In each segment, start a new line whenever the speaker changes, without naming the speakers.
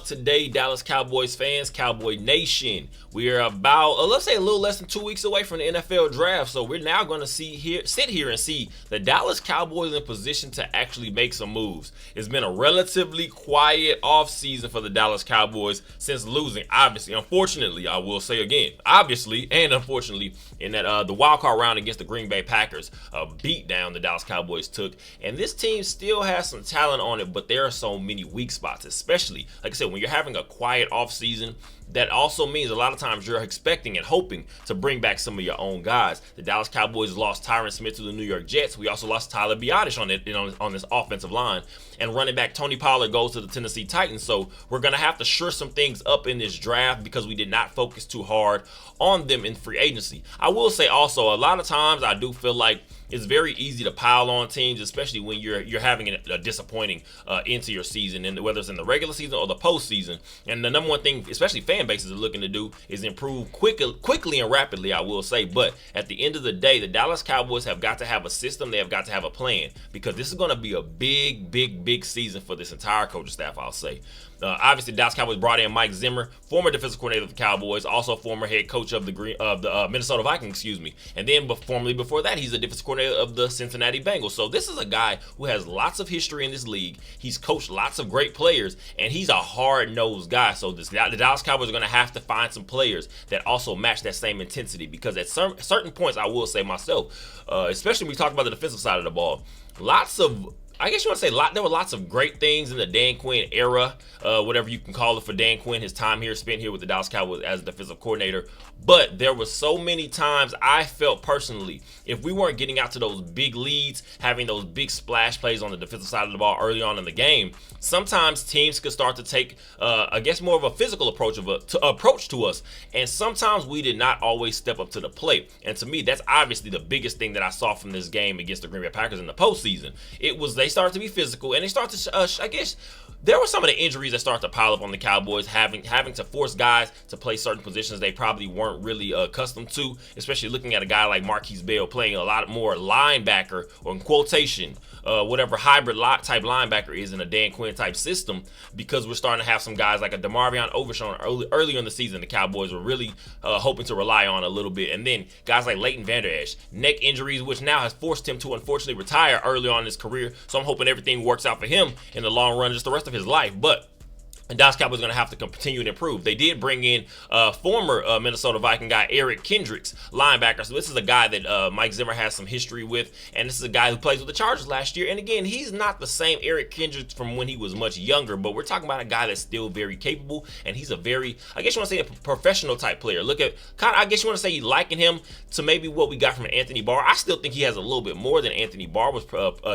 today, Dallas Cowboys fans, Cowboy Nation. We are about, let's say, a little less than 2 weeks away from the NFL draft. So we're now going to sit here and see the Dallas Cowboys in position to actually make some moves. It's been a relatively quiet offseason for the Dallas Cowboys since losing, obviously, unfortunately, I will say again, obviously and unfortunately, in that the wild card round against the Green Bay Packers, a beatdown the Dallas Cowboys took. And this team still has some talent on it, but there are so many weak spots, especially, like I said, when you're having a quiet offseason. That also means a lot of times you're expecting and hoping to bring back some of your own guys. The Dallas Cowboys lost Tyron Smith to the New York Jets. We also lost Tyler Biadasz on this offensive line. And running back Tony Pollard goes to the Tennessee Titans. So we're going to have to shore some things up in this draft because we did not focus too hard on them in free agency. I will say also, a lot of times I do feel like it's very easy to pile on teams, especially when you're having a disappointing end to your season, and whether it's in the regular season or the postseason. And the number one thing, especially fan bases are looking to do, is improve quickly and rapidly, I will say. But at the end of the day, the Dallas Cowboys have got to have a system. They have got to have a plan, because this is going to be a big season for this entire coaching staff, I'll say. Obviously, the Dallas Cowboys brought in Mike Zimmer, former defensive coordinator of the Cowboys, also former head coach of the Minnesota Vikings, and then formerly before that, he's the defensive coordinator of the Cincinnati Bengals. So this is a guy who has lots of history in this league. He's coached lots of great players, and he's a hard-nosed guy. So the Dallas Cowboys are going to have to find some players that also match that same intensity, because at certain points, I will say myself, especially when we talk about the defensive side of the ball, there were lots of great things in the Dan Quinn era, whatever you can call it for Dan Quinn, his time here, spent here with the Dallas Cowboys as defensive coordinator. But there were so many times I felt personally, if we weren't getting out to those big leads, having those big splash plays on the defensive side of the ball early on in the game, sometimes teams could start to take, more of a physical approach to us. And sometimes we did not always step up to the plate. And to me, that's obviously the biggest thing that I saw from this game against the Green Bay Packers in the postseason. It was they started to be physical, and they started to, there were some of the injuries that started to pile up on the Cowboys, having to force guys to play certain positions they probably weren't really accustomed to, especially looking at a guy like Marquise Bell playing a lot more linebacker, or in quotation, whatever hybrid type linebacker is in a Dan Quinn type system, because we're starting to have some guys like a DeMarvion Overshown earlier in the season the Cowboys were really hoping to rely on a little bit. And then guys like Leighton Vander Esch, neck injuries, which now has forced him to unfortunately retire early on in his career. So I'm hoping everything works out for him in the long run, just the rest of his life. But the Dallas Cowboys are going to have to continue to improve. They did bring in former Minnesota Viking guy Eric Kendricks, linebacker. So this is a guy that Mike Zimmer has some history with, and this is a guy who plays with the Chargers last year. And again, he's not the same Eric Kendricks from when he was much younger, but we're talking about a guy that's still very capable, and he's a very, I guess you want to say, a professional type player. Look at, I guess you want to say, you liken him to maybe what we got from Anthony Barr. I still think he has a little bit more than Anthony Barr was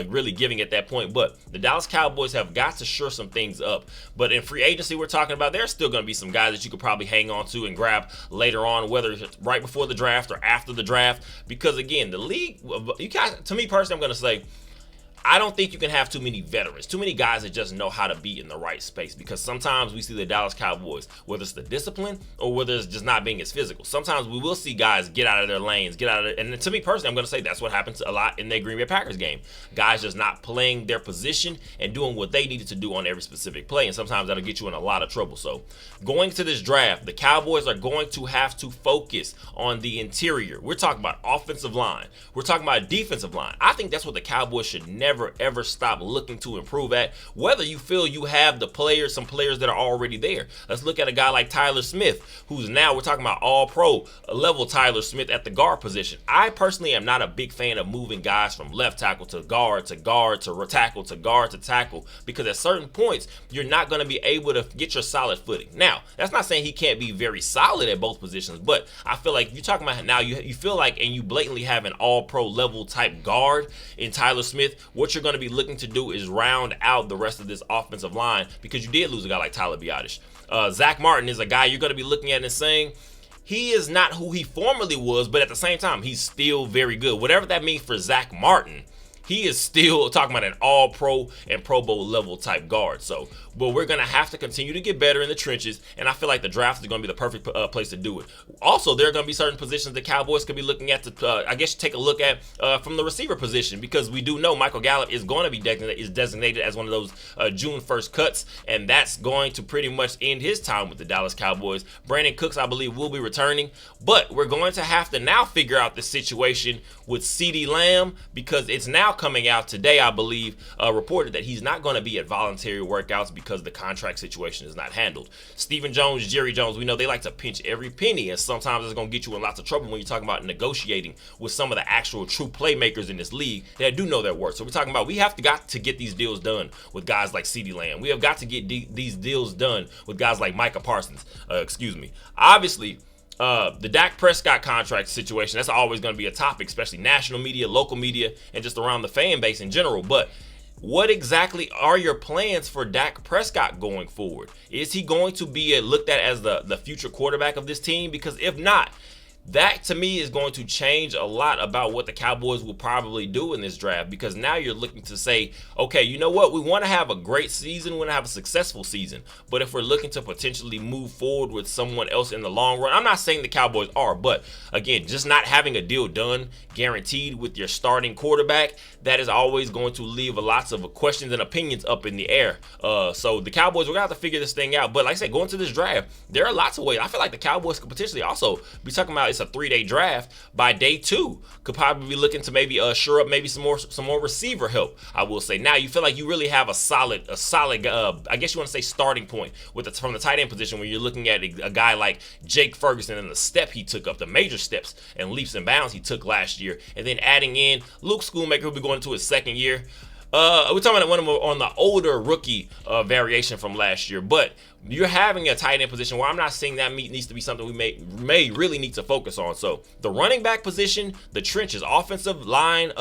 really giving at that point, but the Dallas Cowboys have got to shore some things up. But in free agency, we're talking about, there's still going to be some guys that you could probably hang on to and grab later on, whether it's right before the draft or after the draft, because again, the league, to me personally, I'm going to say, I don't think you can have too many veterans, too many guys that just know how to be in the right space, because sometimes we see the Dallas Cowboys, whether it's the discipline or whether it's just not being as physical. Sometimes we will see guys get out of their lanes, and to me personally, I'm going to say that's what happens a lot in that Green Bay Packers game. Guys just not playing their position and doing what they needed to do on every specific play, and sometimes that'll get you in a lot of trouble. So going to this draft, the Cowboys are going to have to focus on the interior. We're talking about offensive line. We're talking about defensive line. I think that's what the Cowboys should never ever stop looking to improve at, whether you feel you have some players that are already there. Let's look at a guy like Tyler Smith, who's now, we're talking about all-pro level Tyler Smith at the guard position. I personally am not a big fan of moving guys from left tackle to guard to guard to tackle to guard to tackle, because at certain points, you're not going to be able to get your solid footing. Now, that's not saying he can't be very solid at both positions, but I feel like you're talking about now, you feel like, and you blatantly have an all-pro level type guard in Tyler Smith. What you're going to be looking to do is round out the rest of this offensive line, because you did lose a guy like Tyler Biadasz. Zach Martin is a guy you're going to be looking at and saying, he is not who he formerly was, but at the same time, he's still very good. Whatever that means for Zach Martin, he is still talking about an all-pro and Pro Bowl level type guard. So but we're going to have to continue to get better in the trenches, and I feel like the draft is going to be the perfect place to do it. Also, there are going to be certain positions the Cowboys could be looking at to, I guess, take a look at from the receiver position, because we do know Michael Gallup is going to be designated as one of those June 1st cuts, and that's going to pretty much end his time with the Dallas Cowboys. Brandon Cooks, I believe, will be returning, but we're going to have to now figure out the situation with CeeDee Lamb, because it's now coming out today, I believe, reported that he's not going to be at voluntary workouts because the contract situation is not handled. Stephen Jones, Jerry Jones, we know they like to pinch every penny, and sometimes it's going to get you in lots of trouble when you're talking about negotiating with some of the actual true playmakers in this league that do know their worth. So we're talking about we have got to get these deals done with guys like CeeDee Lamb. We have got to get these deals done with guys like Micah Parsons. Obviously, the Dak Prescott contract situation, that's always going to be a topic, especially national media, local media, and just around the fan base in general. But what exactly are your plans for Dak Prescott going forward? Is he going to be looked at as the future quarterback of this team? Because if not, that to me is going to change a lot about what the Cowboys will probably do in this draft, because now you're looking to say, okay, you know what? We want to have a great season. We want to have a successful season. But if we're looking to potentially move forward with someone else in the long run, I'm not saying the Cowboys are, but again, just not having a deal done guaranteed with your starting quarterback, that is always going to leave lots of questions and opinions up in the air. So the Cowboys, we're going to have to figure this thing out. But like I said, going to this draft, there are lots of ways. I feel like the Cowboys could potentially also be talking about it's a 3-day draft. By day 2, could probably be looking to maybe shore up maybe some more receiver help, I will say. Now you feel like you really have a solid I guess you want to say starting point from the tight end position, when you're looking at a guy like Jake Ferguson and the step he took up, the major steps and leaps and bounds he took last year, and then adding in Luke Schoonmaker, who'll be going into his second year. We're talking about one of them on the older rookie variation from last year, but you're having a tight end position where I'm not saying that needs to be something we may really need to focus on. So the running back position, the trenches, offensive line,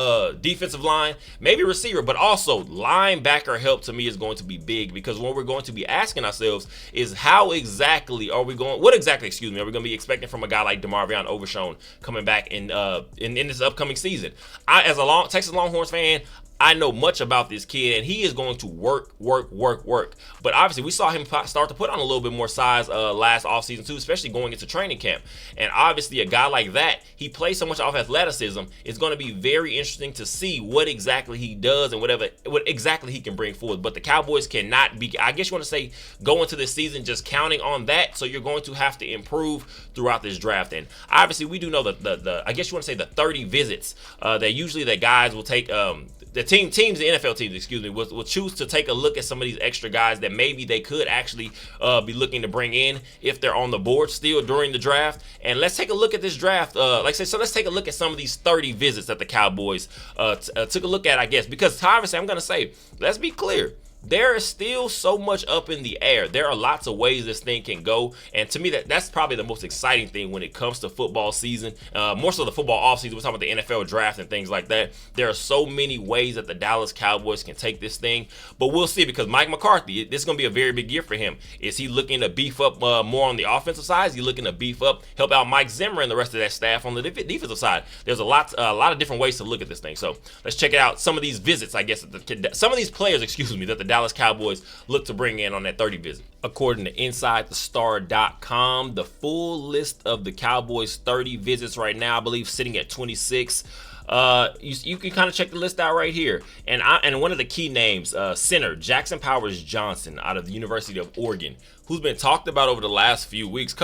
defensive line, maybe receiver, but also linebacker help to me is going to be big, because what we're going to be asking ourselves is what exactly are we going to be expecting from a guy like DeMarvion Overshown coming back in this upcoming season. As a Texas Longhorns fan, I know much about this kid, and he is going to work. But obviously, we saw him start to put on a little bit more size last offseason too, especially going into training camp. And obviously, a guy like that, he plays so much off athleticism. It's going to be very interesting to see what exactly he does and what exactly he can bring forward. But the Cowboys cannot be, I guess you want to say, go into this season just counting on that. So you're going to have to improve throughout this draft. And obviously, we do know that I guess you want to say the 30 visits that usually the guys will take. The NFL teams, will choose to take a look at some of these extra guys that maybe they could actually be looking to bring in if they're on the board still during the draft. And let's take a look at this draft. Let's take a look at some of these 30 visits that the Cowboys took a look at, I guess, because obviously I'm going to say, let's be clear. There is still so much up in the air. There are lots of ways this thing can go. And to me, that's probably the most exciting thing when it comes to football season. More so the football offseason. We're talking about the NFL draft and things like that. There are so many ways that the Dallas Cowboys can take this thing. But we'll see, because Mike McCarthy, this is going to be a very big year for him. Is he looking to beef up more on the offensive side? Is he looking to beef up, help out Mike Zimmer and the rest of that staff on the defensive side? There's a lot of different ways to look at this thing. So let's check it out. Some of these visits, I guess, some of these players, that the Dallas Cowboys look to bring in on that 30 visit. According to InsideTheStar.com, the full list of the Cowboys 30 visits right now, I believe, sitting at 26. You can kind of check the list out right here. And one of the key names, center Jackson Powers Johnson out of the University of Oregon, who's been talked about over the last few weeks,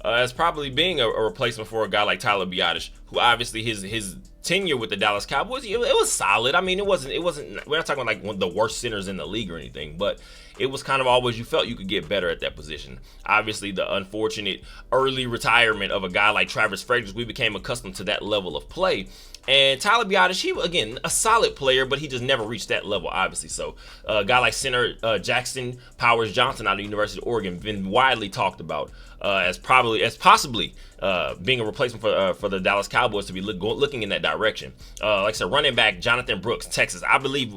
as probably being a replacement for a guy like Tyler Biadasz, who obviously his tenure with the Dallas Cowboys, it was solid. I mean, it wasn't. We're not talking about like one of the worst centers in the league or anything, but it was kind of always you felt you could get better at that position. Obviously, the unfortunate early retirement of a guy like Travis Frederick, we became accustomed to that level of play. And Tyler Biadasz, he, again, a solid player, but he just never reached that level, obviously. So a guy like center Jackson Powers Johnson out of the University of Oregon been widely talked about as possibly being a replacement for the Dallas Cowboys to be looking in that direction. Like I said, running back Jonathan Brooks, Texas, I believe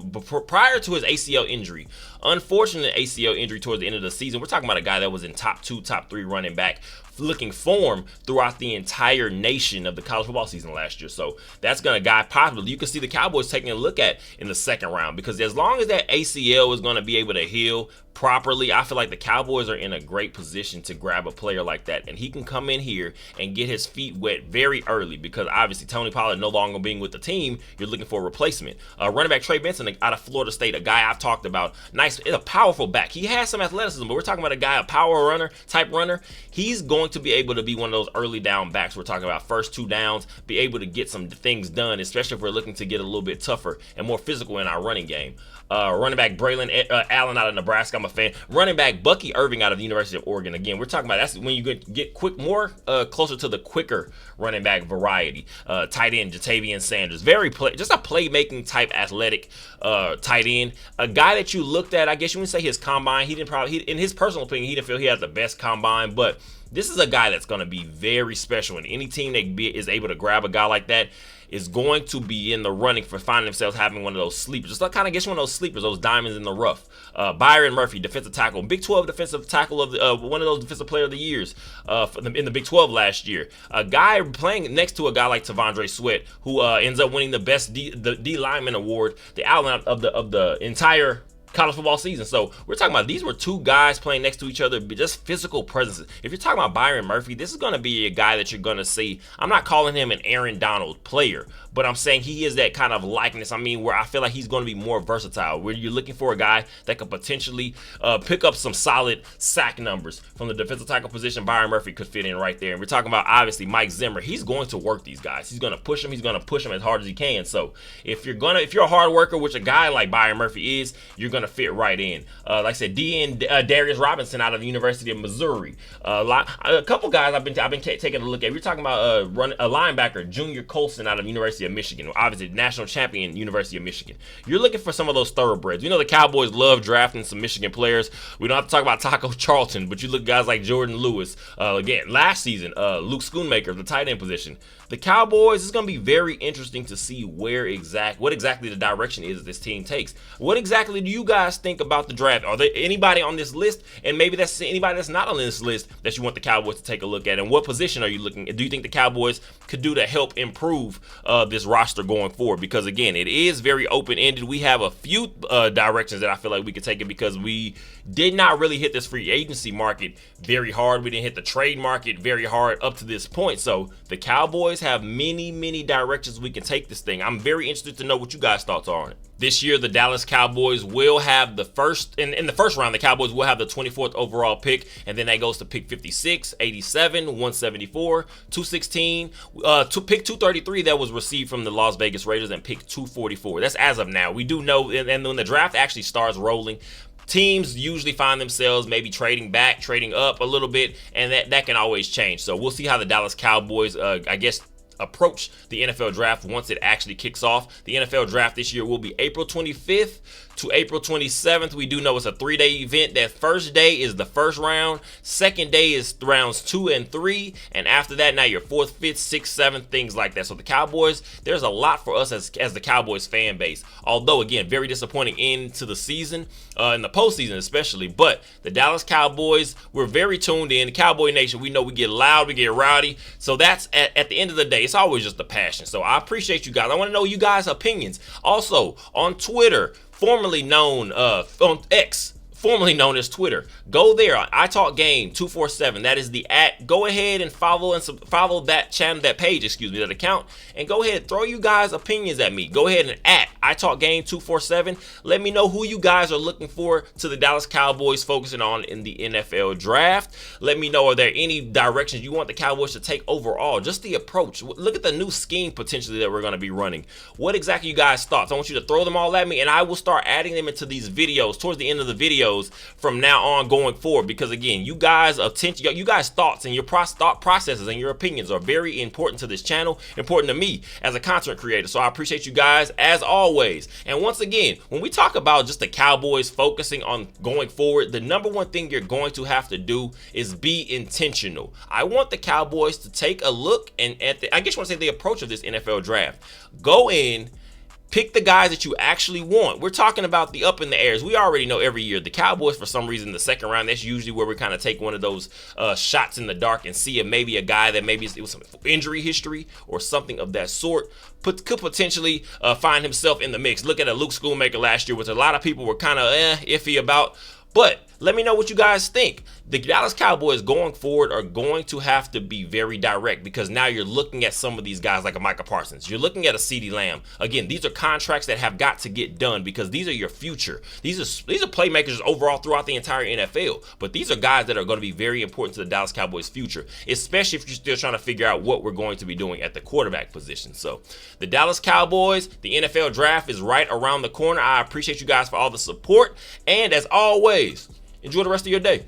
prior to his ACL injury, unfortunate ACL injury towards the end of the season. We're talking about a guy that was in top 2, top 3 running back looking form throughout the entire nation of the college football season last year. So that's going to guide possibly you can see the Cowboys taking a look at in the second round, because as long as that ACL is going to be able to heal properly, I feel like the Cowboys are in a great position to grab a player like that, and he can come in here and get his feet wet very early, because obviously Tony Pollard no longer being with the team, you're looking for a replacement. Running back Trey Benson out of Florida State, a guy I've talked about, nice, a powerful back. He has some athleticism, but we're talking about a guy, a power runner type runner. He's going to be able to be one of those early down backs. We're talking about first 2 downs, be able to get some things done, especially if we're looking to get a little bit tougher and more physical in our running game. Running back Braylon Allen out of Nebraska, I'm a fan. Running back Bucky Irving out of the University of Oregon. Again, we're talking about that's when you get quick, more closer to the quicker running back variety. Tight end Jatavian Sanders, just a playmaking type athletic tight end. A guy that you looked at, I guess you would say his combine. In his personal opinion, he didn't feel he had the best combine, but this is a guy that's going to be very special, and any team that is able to grab a guy like that is going to be in the running for finding themselves having one of those sleepers. Just like kind of gets one of those sleepers, those diamonds in the rough. Byron Murphy, defensive tackle, Big 12 defensive tackle of the, one of those defensive player of the years in the Big 12 last year. A guy playing next to a guy like Tavondre Sweat, who ends up winning the best D lineman award, the Allen of the entire college football season. So we're talking about these were 2 guys playing next to each other, just physical presences. If you're talking about Byron Murphy, this is going to be a guy that you're going to see. I'm not calling him an Aaron Donald player, but I'm saying he is that kind of likeness. I mean, where I feel like he's going to be more versatile, where you're looking for a guy that could potentially pick up some solid sack numbers from the defensive tackle position. Byron Murphy could fit in right there. And we're talking about obviously Mike Zimmer. He's going to work these guys. He's going to push them. He's going to push them as hard as he can. So if you're a hard worker, which a guy like Byron Murphy is, you're going to fit right in. Like I said, Darius Robinson out of the University of Missouri. A couple guys I've been taking a look at. We're talking about a linebacker, Junior Colson out of the University of Michigan. Obviously, national champion, University of Michigan. You're looking for some of those thoroughbreds. You know the Cowboys love drafting some Michigan players. We don't have to talk about Taco Charlton, but you look at guys like Jordan Lewis. Again, last season, Luke Schoonmaker, the tight end position. The Cowboys, it's going to be very interesting to see what exactly the direction is this team takes. What exactly do you guys think about the draft? Are there anybody on this list, and maybe that's anybody that's not on this list, that you want the Cowboys to take a look at? And what position are you looking at? Do you think the Cowboys could do to help improve this roster going forward? Because again, it is very open-ended. We have a few directions that I feel like we could take it, because we did not really hit this free agency market very hard. We didn't hit the trade market very hard up to this point. So the Cowboys have many directions we can take this thing. I'm very interested to know what you guys' thoughts are on it. This year, the Dallas Cowboys will have the first, in the first round, the Cowboys will have the 24th overall pick, and then that goes to pick 56, 87, 174, 216, to pick 233 that was received from the Las Vegas Raiders, and pick 244. That's as of now. We do know, and when the draft actually starts rolling, teams usually find themselves maybe trading back, trading up a little bit, and that can always change. So we'll see how the Dallas Cowboys, approach the NFL draft once it actually kicks off. The NFL draft this year will be April 25th to April 27th. We do know it's a 3-day event. That first day is the first round. Second day is rounds 2 and 3. And after that, now your 4th, 5th, 6th, 7th, things like that. So the Cowboys, there's a lot for us as the Cowboys fan base. Although, again, very disappointing into the season, in the postseason especially. But the Dallas Cowboys, we're very tuned in. The Cowboy Nation, we know we get loud, we get rowdy. So that's, at the end of the day, it's always just a passion. So I appreciate you guys. I want to know you guys' opinions. Also, on Twitter, formerly known on X, formerly known as Twitter. Go there, I Talk Game 247. That is the @. Go ahead and follow that channel, that page, that account, and go ahead, throw you guys' opinions at me. Go ahead and I Talk Game 247. Let me know who you guys are looking for to the Dallas Cowboys focusing on in the NFL draft. Let me know, are there any directions you want the Cowboys to take overall? Just the approach. Look at the new scheme potentially that we're going to be running. What exactly you guys' thoughts? I want you to throw them all at me, and I will start adding them into these videos towards the end of the videos from now on going forward, because again, you guys' thoughts and your thought processes and your opinions are very important to this channel, important to me as a content creator. So I appreciate you guys as always. And once again, when we talk about just the Cowboys focusing on going forward, the number one thing you're going to have to do is be intentional. I want the Cowboys to take a look and the approach of this NFL draft. Go in, Pick the guys that you actually want. We're talking about the up in the airs. We already know every year the Cowboys, for some reason, the second round, that's usually where we kind of take one of those shots in the dark and see if maybe a guy that maybe it was some injury history or something of that sort could potentially find himself in the mix. Look at a Luke Schoonmaker last year, which a lot of people were kind of iffy about. But let me know what you guys think. The Dallas Cowboys going forward are going to have to be very direct, because now you're looking at some of these guys like a Micah Parsons. You're looking at a CeeDee Lamb. Again, these are contracts that have got to get done, because these are your future. These are playmakers overall throughout the entire NFL. But these are guys that are going to be very important to the Dallas Cowboys' future, especially if you're still trying to figure out what we're going to be doing at the quarterback position. So the Dallas Cowboys, the NFL draft is right around the corner. I appreciate you guys for all the support. And as always, enjoy the rest of your day.